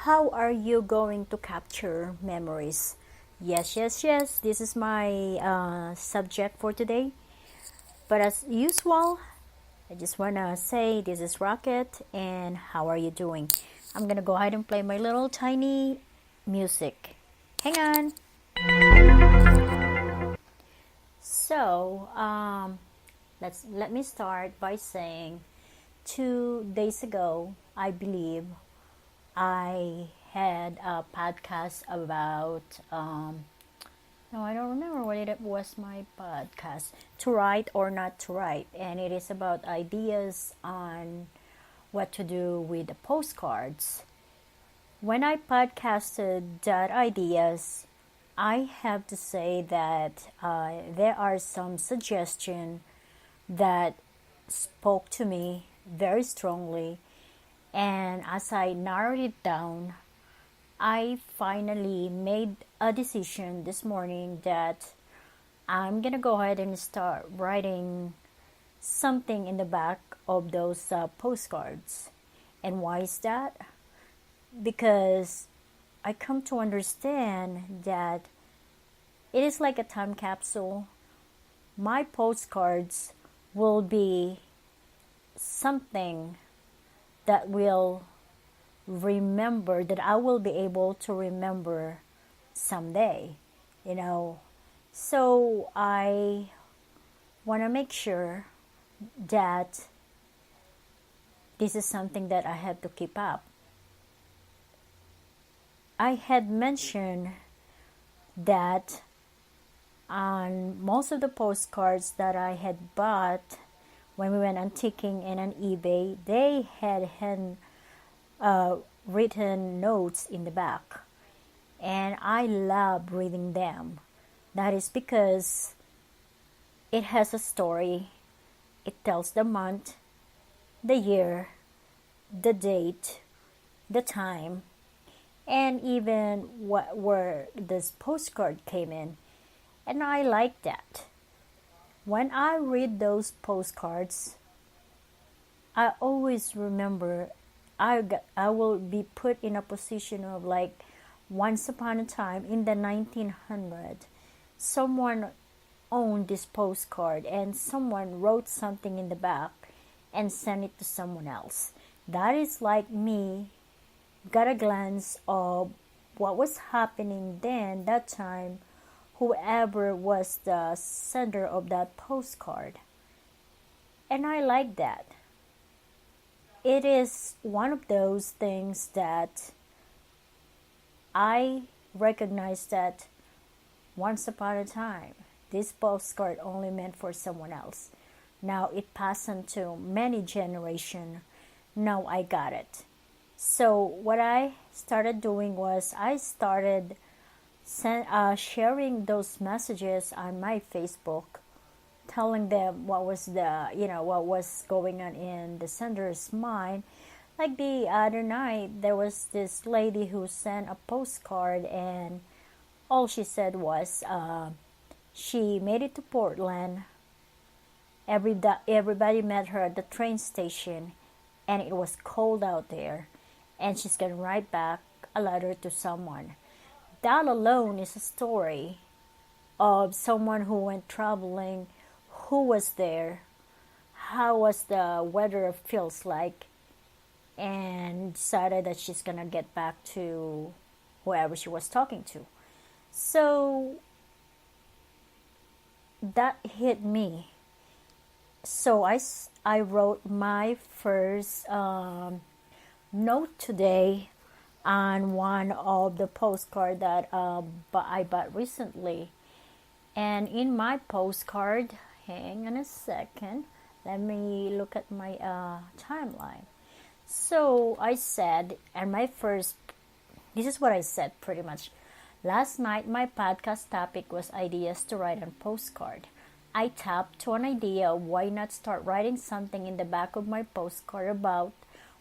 How are you going to capture memories? Yes, yes, yes. This is my subject for today. But as usual, I just want to say this is Rocket, and how are you doing? I'm going to go ahead and play my little tiny music. Hang on. So, let me start by saying 2 days ago, I believe I had a podcast about no, I don't remember what it was. My podcast, to write or not to write, and it is about ideas on what to do with the postcards. When I podcasted that ideas, I have to say that there are some suggestions that spoke to me very strongly, and as I narrowed it down, I finally made a decision this morning that I'm gonna go ahead and start writing something in the back of those postcards. And why is that? Because I come to understand that it is like a time capsule. My postcards will be something that will remember, that I will be able to remember someday, you know. So I want to make sure that this is something that I have to keep up. I had mentioned that on most of the postcards that I had bought when we went antiquing in an eBay, they had written notes in the back, and I love reading them. That is because it has a story. It tells the month, the year, the date, the time, and even where this postcard came in. And I like that. When I read those postcards, I always remember I will be put in a position of like once upon a time in the 1900s, someone owned this postcard and someone wrote something in the back and sent it to someone else. That is like me, got a glance of what was happening then, that time, whoever was the sender of that postcard. And I like that. It is one of those things that I recognize that once upon a time, this postcard only meant for someone else. Now it passed on to many generations. Now I got it. So what I started doing was I started sharing those messages on my Facebook, telling them what was what was going on in the sender's mind. Like the other night, there was this lady who sent a postcard, and all she said was she made it to Portland. Everybody met her at the train station, and it was cold out there, and she's gonna write back a letter to someone. That alone is a story of someone who went traveling, who was there, how was the weather feels like, and decided that she's gonna get back to whoever she was talking to. So that hit me. So I wrote my first note today on one of the postcard that I bought recently. And in my postcard, hang on a second, let me look at my timeline. So I said, and this is what I said pretty much. Last night, my podcast topic was ideas to write on postcard. I tapped to an idea, why not start writing something in the back of my postcard about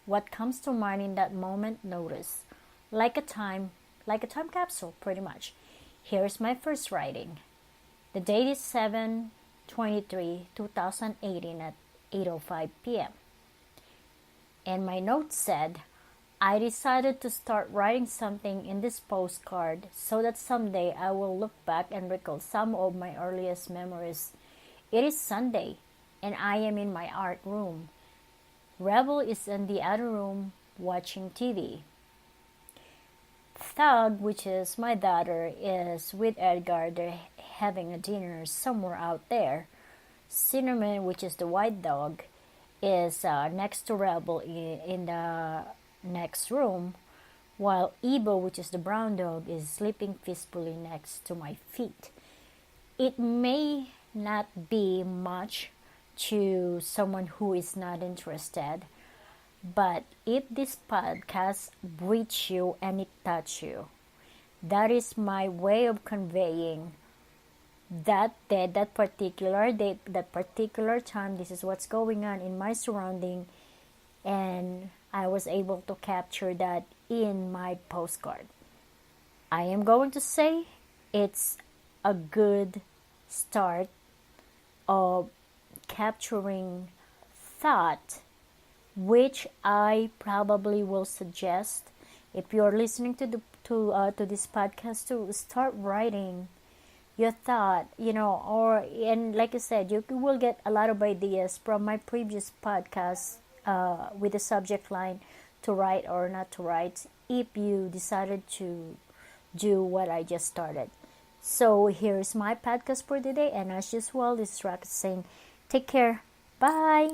what comes to mind in that moment. Notice, like a time capsule, pretty much. Here's my first writing. The date is 7/23/2018 at 8:05 p.m. And my note said, I decided to start writing something in this postcard so that someday I will look back and recall some of my earliest memories. It is Sunday, and I am in my art room. Rebel is in the other room watching TV. Thug, which is my daughter, is with Edgar. They're having a dinner somewhere out there. Cinnamon, which is the white dog, is next to Rebel in the next room, while Ebo, which is the brown dog, is sleeping peacefully next to my feet. It may not be much to someone who is not interested, but if this podcast reach you and it touch you, that is my way of conveying that day, that particular day, that particular time. This is what's going on in my surrounding, and I was able to capture that in my postcard. I am going to say it's a good start of capturing thought, which I probably will suggest if you're listening to this podcast to start writing your thought, and like I said, you will get a lot of ideas from my previous podcast with the subject line to write or not to write if you decided to do what I just started. So here's my podcast for today, and as usual, this is Rocket saying, take care, bye.